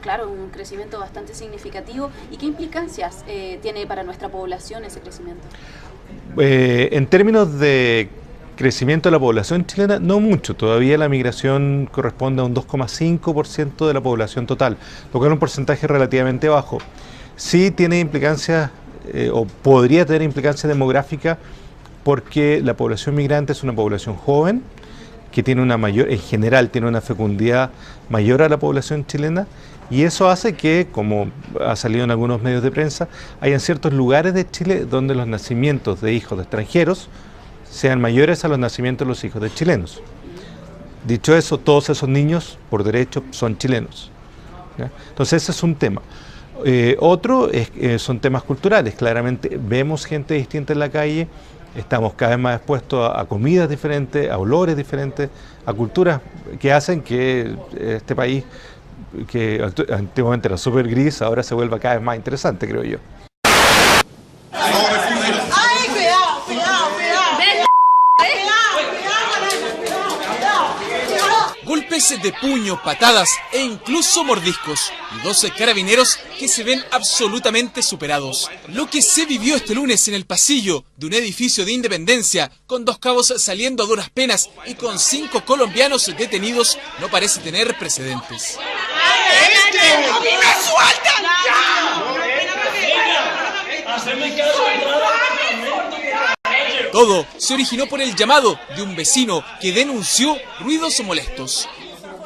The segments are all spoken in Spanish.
Claro, un crecimiento bastante significativo. ¿Y qué implicancias tiene para nuestra población ese crecimiento? En términos de crecimiento de la población chilena, no mucho. Todavía la migración corresponde a un 2,5% de la población total, lo cual es un porcentaje relativamente bajo. Sí tiene implicancias, o podría tener implicancias demográficas, porque la población migrante es una población joven, que tiene una mayor, en general, tiene una fecundidad mayor a la población chilena, y eso hace que, como ha salido en algunos medios de prensa, hayan ciertos lugares de Chile donde los nacimientos de hijos de extranjeros sean mayores a los nacimientos de los hijos de chilenos. Dicho eso, todos esos niños, por derecho, son chilenos, ¿ya? Entonces ese es un tema. Otro son temas culturales. Claramente vemos gente distinta en la calle, estamos cada vez más expuestos a comidas diferentes, a olores diferentes, a culturas que hacen que este país, que antiguamente era súper gris, ahora se vuelva cada vez más interesante, creo yo. Golpes de puño, patadas e incluso mordiscos. Y 12 carabineros que se ven absolutamente superados. Lo que se vivió este lunes en el pasillo de un edificio de Independencia, con 2 cabos saliendo a duras penas y con 5 colombianos detenidos, no parece tener precedentes. Todo se originó por el llamado de un vecino que denunció ruidos molestos.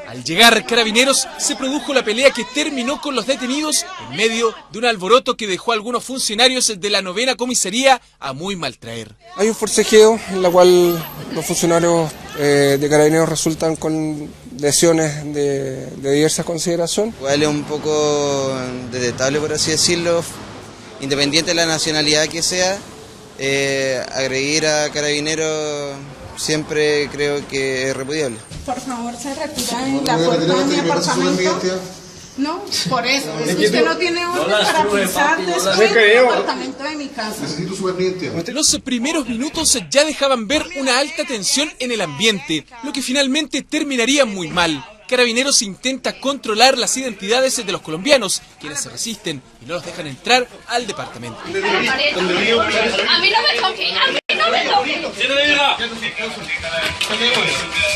Al llegar carabineros, se produjo la pelea que terminó con los detenidos en medio de un alboroto que dejó a algunos funcionarios de la 9ª comisaría a muy maltraer. Hay un forcejeo en la cual los funcionarios de carabineros resultan con lesiones de diversa consideración. Igual es un poco detestable, por así decirlo, independiente de la nacionalidad que sea. Agredir a carabineros siempre creo que es repudiable. Por favor, se retira en la puerta de mi apartamento. No, por eso. Es que usted no tiene orden para pisar después del apartamento de mi casa. Necesito su identidad. Los primeros minutos ya dejaban ver una alta tensión en el ambiente, lo que finalmente terminaría muy mal. Carabineros intenta controlar las identidades de los colombianos, quienes se resisten y no los dejan entrar al departamento. A mí no me toque, a mí no me toque.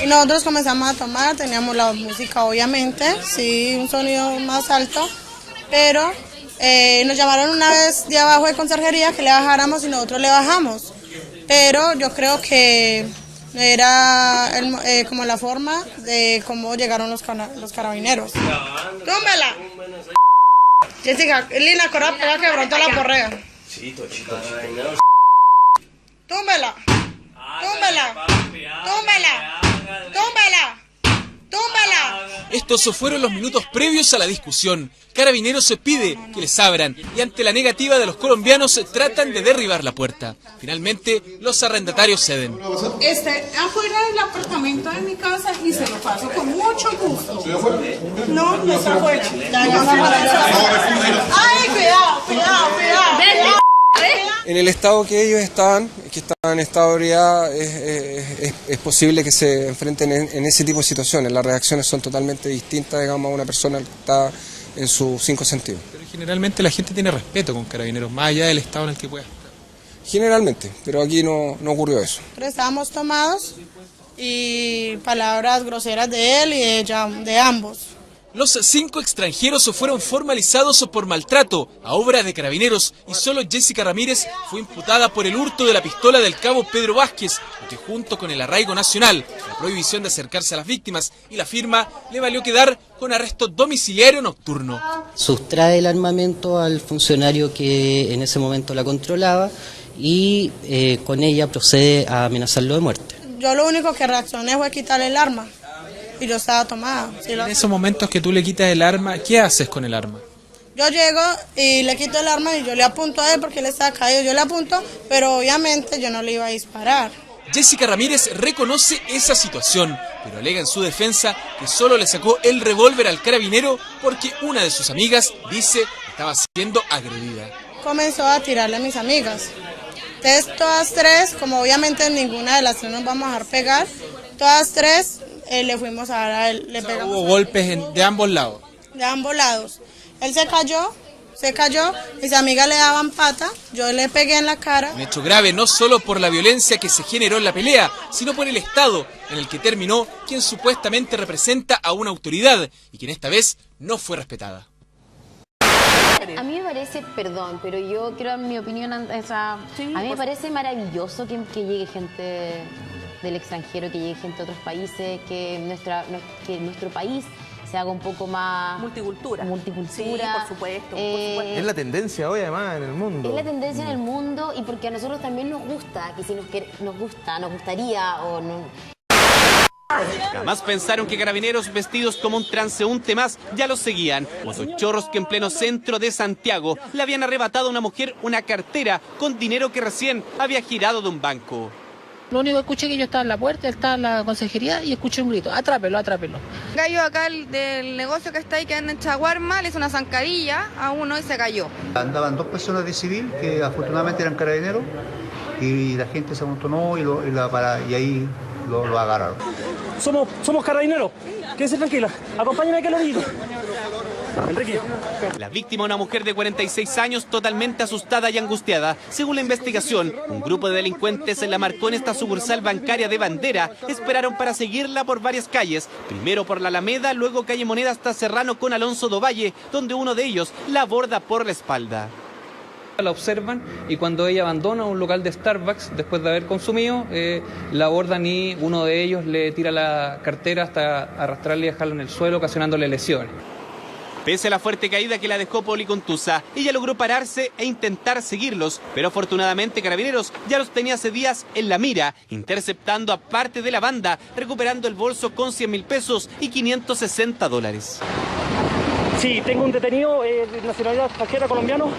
Y nosotros comenzamos a tomar, teníamos la música obviamente, sí, un sonido más alto, pero nos llamaron una vez de abajo de conserjería que le bajáramos y nosotros le bajamos. Pero yo creo que era como la forma de cómo llegaron los carabineros. ¡Túmbela! Jessica, Lina, corra, pega que brota la correa. ¡Túmbela! ¡Túmbela! ¡Túmbela! ¡Túmbela! ¡Túmbela! Estos fueron los minutos previos a la discusión. Carabineros se pide que les abran y ante la negativa de los colombianos tratan de derribar la puerta. Finalmente, los arrendatarios ceden. Afuera del apartamento de mi casa y se lo paso con mucho gusto. No, no está afuera. Ay, cuidado, cuidado, cuidado. En el estado que ellos están, que están en estado de ebriedad, es posible que se enfrenten en ese tipo de situaciones. Las reacciones son totalmente distintas, digamos, a una persona que está en sus 5 sentidos. Pero generalmente la gente tiene respeto con carabineros, más allá del estado en el que pueda estar. Generalmente, pero aquí no ocurrió eso. Estábamos tomados y palabras groseras de él y de ella, de ambos. Los 5 extranjeros fueron formalizados por maltrato a obra de carabineros y solo Jessica Ramírez fue imputada por el hurto de la pistola del cabo Pedro Vázquez, que junto con el arraigo nacional, la prohibición de acercarse a las víctimas y la firma le valió quedar con arresto domiciliario nocturno. Sustrae el armamento al funcionario que en ese momento la controlaba y con ella procede a amenazarlo de muerte. Yo lo único que reaccioné fue quitarle el arma. Y yo estaba tomada. ¿Sí? En esos momentos que tú le quitas el arma, ¿qué haces con el arma? Yo llego y le quito el arma y yo le apunto a él porque él estaba caído. Yo le apunto, pero obviamente yo no le iba a disparar. Jessica Ramírez reconoce esa situación, pero alega en su defensa que solo le sacó el revólver al carabinero porque una de sus amigas dice que estaba siendo agredida. Comenzó a tirarle a mis amigas. Entonces todas 3, como obviamente ninguna de las 3 nos vamos a dejar pegar, todas 3... le fuimos a dar a él, le pegamos. ¿Hubo golpes de ambos lados? de ambos lados. Él se cayó, mis amigas le daban pata, yo le pegué en la cara. Un hecho grave no solo por la violencia que se generó en la pelea, sino por el estado en el que terminó quien supuestamente representa a una autoridad y quien esta vez no fue respetada. A mí me parece, perdón, pero yo quiero dar mi opinión, a mí me parece maravilloso que llegue gente del extranjero, que llegue gente de otros países, que nuestro país se haga un poco más... Multicultura. Sí, por supuesto. Es la tendencia hoy además en el mundo. Es la tendencia en el mundo y porque a nosotros también nos gusta, que si nos gustaría o no... Jamás pensaron que carabineros vestidos como un transeúnte más ya los seguían. Motochorros que en pleno centro de Santiago le habían arrebatado a una mujer una cartera con dinero que recién había girado de un banco. Lo único que escuché es que yo estaba en la puerta, él estaba en la consejería y escuché un grito, atrápelo, atrápelo. Gallo acá del negocio que está ahí, que anda en Chaguarma, le hizo una zancadilla a uno y se cayó. Andaban 2 personas de civil que afortunadamente eran carabineros y la gente se amontonó y ahí lo agarraron. Somos carabineros, quédese tranquila, acompáñame que lo digo. Enrique. La víctima, una mujer de 46 años, totalmente asustada y angustiada. Según la investigación, un grupo de delincuentes la marcó en esta sucursal bancaria de Bandera. Esperaron para seguirla por varias calles, primero por la Alameda, luego calle Moneda hasta Serrano con Alonso do Valle, donde uno de ellos la aborda por la espalda. La observan y cuando ella abandona un local de Starbucks después de haber consumido, la abordan y uno de ellos le tira la cartera hasta arrastrarle y dejarlo en el suelo, ocasionándole lesiones. Pese a la fuerte caída que la dejó policontusa, ella logró pararse e intentar seguirlos, pero afortunadamente Carabineros ya los tenía hace días en la mira, interceptando a parte de la banda, recuperando el bolso con 100.000 pesos y $560. Sí, tengo un detenido de nacionalidad extranjera colombiano,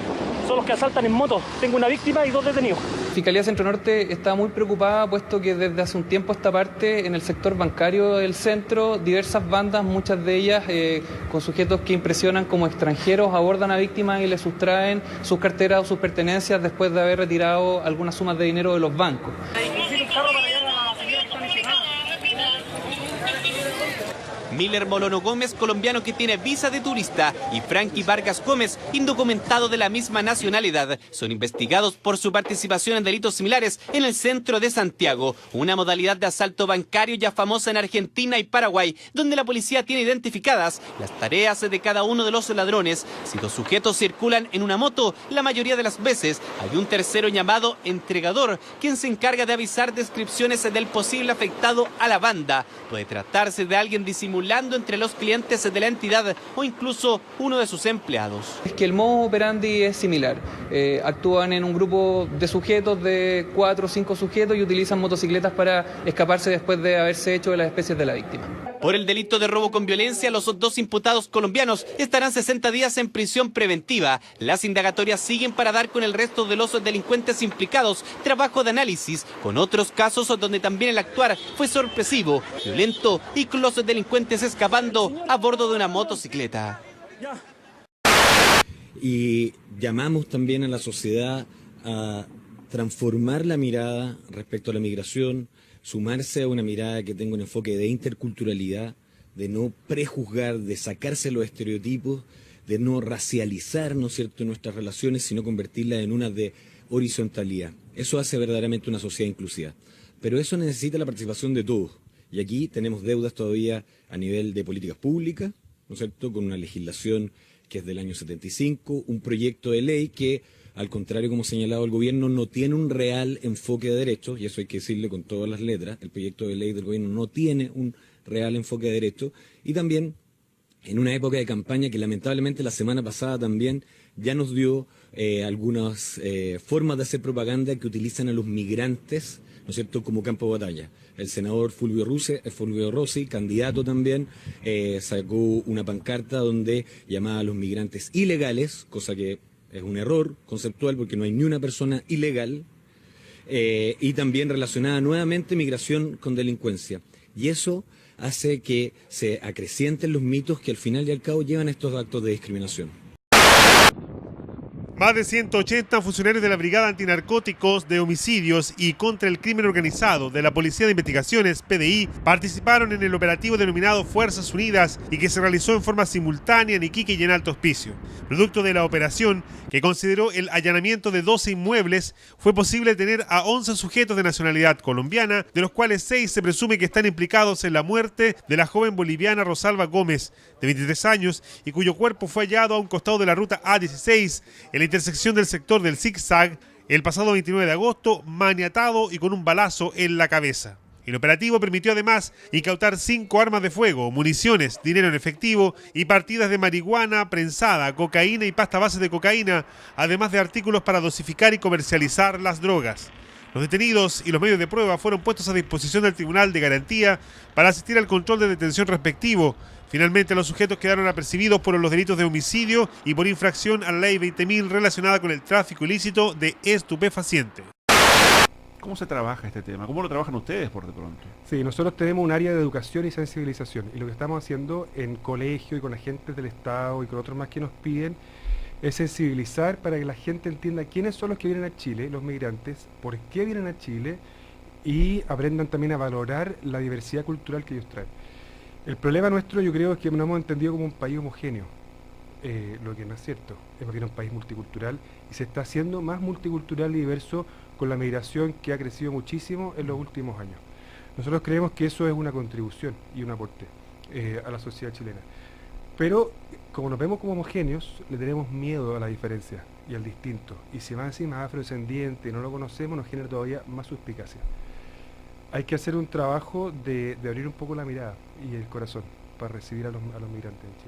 son los que asaltan en moto. Tengo una víctima y 2 detenidos. Fiscalía Centro Norte está muy preocupada, puesto que desde hace un tiempo esta parte, en el sector bancario del centro, diversas bandas, muchas de ellas con sujetos que impresionan como extranjeros, abordan a víctimas y les sustraen sus carteras o sus pertenencias después de haber retirado algunas sumas de dinero de los bancos. Miller Molono Gómez, colombiano que tiene visa de turista, y Frankie Vargas Gómez, indocumentado de la misma nacionalidad, son investigados por su participación en delitos similares en el centro de Santiago, una modalidad de asalto bancario ya famosa en Argentina y Paraguay, donde la policía tiene identificadas las tareas de cada uno de los ladrones. Si 2 sujetos circulan en una moto, la mayoría de las veces hay un tercero llamado entregador, quien se encarga de avisar descripciones del posible afectado a la banda. Puede tratarse de alguien disimulado entre los clientes de la entidad o incluso uno de sus empleados. Es que el modo operandi es similar. Actúan en un grupo de sujetos, de 4 o 5 sujetos, y utilizan motocicletas para escaparse después de haberse hecho de las especies de la víctima. Por el delito de robo con violencia, los 2 imputados colombianos estarán 60 días en prisión preventiva. Las indagatorias siguen para dar con el resto de los delincuentes implicados, trabajo de análisis con otros casos donde también el actuar fue sorpresivo, violento y con los delincuentes escapando a bordo de una motocicleta. Y llamamos también a la sociedad a transformar la mirada respecto a la migración, sumarse a una mirada que tenga un enfoque de interculturalidad, de no prejuzgar, de sacarse los estereotipos, de no racializar, ¿no es cierto?, nuestras relaciones, sino convertirlas en una de horizontalidad. Eso hace verdaderamente una sociedad inclusiva. Pero eso necesita la participación de todos. Y aquí tenemos deudas todavía a nivel de políticas públicas, ¿no es cierto?, con una legislación que es del año 75, un proyecto de ley que, al contrario, como señalado el gobierno, no tiene un real enfoque de derechos, y eso hay que decirle con todas las letras. El proyecto de ley del gobierno no tiene un real enfoque de derechos, y también en una época de campaña que lamentablemente la semana pasada también ya nos dio algunas formas de hacer propaganda que utilizan a los migrantes, ¿no es cierto?, como campo de batalla. El senador Fulvio Rossi, candidato también, sacó una pancarta donde llamaba a los migrantes ilegales, cosa que es un error conceptual porque no hay ni una persona ilegal, y también relacionada nuevamente migración con delincuencia. Y eso hace que se acrecienten los mitos que al final y al cabo llevan a estos actos de discriminación. Más de 180 funcionarios de la Brigada Antinarcóticos de Homicidios y contra el Crimen Organizado de la Policía de Investigaciones, PDI, participaron en el operativo denominado Fuerzas Unidas y que se realizó en forma simultánea en Iquique y en Alto Hospicio. Producto de la operación, que consideró el allanamiento de 12 inmuebles, fue posible detener a 11 sujetos de nacionalidad colombiana, de los cuales 6 se presume que están implicados en la muerte de la joven boliviana Rosalba Gómez, de 23 años, y cuyo cuerpo fue hallado a un costado de la ruta A16, en la intersección del sector del Zigzag, el pasado 29 de agosto, maniatado y con un balazo en la cabeza. El operativo permitió además incautar 5 armas de fuego, municiones, dinero en efectivo y partidas de marihuana prensada, cocaína y pasta base de cocaína, además de artículos para dosificar y comercializar las drogas. Los detenidos y los medios de prueba fueron puestos a disposición del Tribunal de Garantía para asistir al control de detención respectivo. Finalmente, los sujetos quedaron apercibidos por los delitos de homicidio y por infracción a la Ley 20.000 relacionada con el tráfico ilícito de estupefacientes. ¿Cómo se trabaja este tema? ¿Cómo lo trabajan ustedes por de pronto? Sí, nosotros tenemos un área de educación y sensibilización, y lo que estamos haciendo en colegio y con agentes del Estado y con otros más que nos piden es sensibilizar para que la gente entienda quiénes son los que vienen a Chile, los migrantes, por qué vienen a Chile, y aprendan también a valorar la diversidad cultural que ellos traen. El problema nuestro, yo creo, es que nos hemos entendido como un país homogéneo, lo que no es cierto. Es más bien un país multicultural y se está haciendo más multicultural y diverso con la migración que ha crecido muchísimo en los últimos años. Nosotros creemos que eso es una contribución y un aporte a la sociedad chilena. Pero como nos vemos como homogéneos, le tenemos miedo a la diferencia y al distinto. Y si más encima es afrodescendiente y no lo conocemos, nos genera todavía más suspicacia. Hay que hacer un trabajo de abrir un poco la mirada y el corazón para recibir a los migrantes en Chile.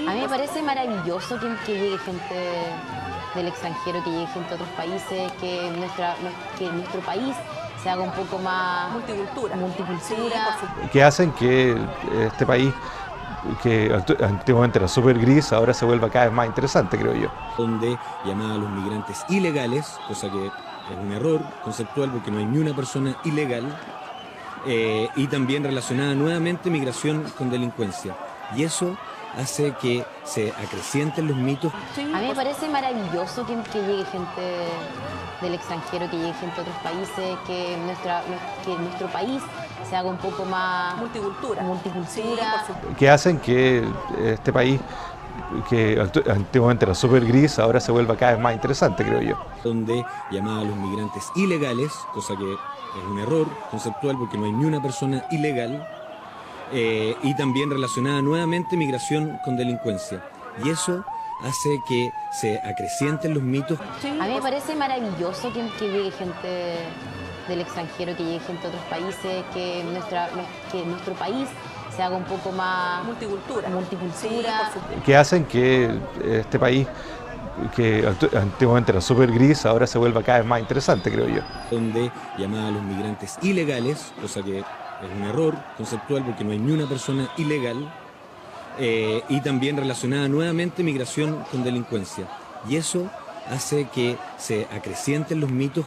A mí me parece maravilloso que llegue gente del extranjero, que llegue gente de otros países, que nuestro país se haga un poco más multicultura. Que hacen que este país, que antiguamente era súper gris, ahora se vuelva cada vez más interesante, creo yo. Donde llamaba a los migrantes ilegales, cosa que es un error conceptual porque no hay ni una persona ilegal, y también relacionada nuevamente migración con delincuencia. Y eso hace que se acrecienten los mitos. A mí me parece maravilloso que llegue gente del extranjero, que llegue gente de otros países, que nuestro país se haga un poco más multicultura. Que hacen que este país, que antiguamente era súper gris, ahora se vuelva cada vez más interesante, creo yo. Donde llamaba a los migrantes ilegales, cosa que es un error conceptual porque no hay ni una persona ilegal, y también relacionada nuevamente migración con delincuencia. Y eso hace que se acrecienten los mitos. A mí me parece maravilloso que llegue gente del extranjero, que llegue gente de otros países, que nuestro país se haga un poco más multicultura. Que hacen que este país, que antiguamente era súper gris, ahora se vuelva cada vez más interesante, creo yo. Donde llamaba a los migrantes ilegales, cosa que es un error conceptual porque no hay ni una persona ilegal, y también relacionada nuevamente migración con delincuencia. Y eso hace que se acrecienten los mitos.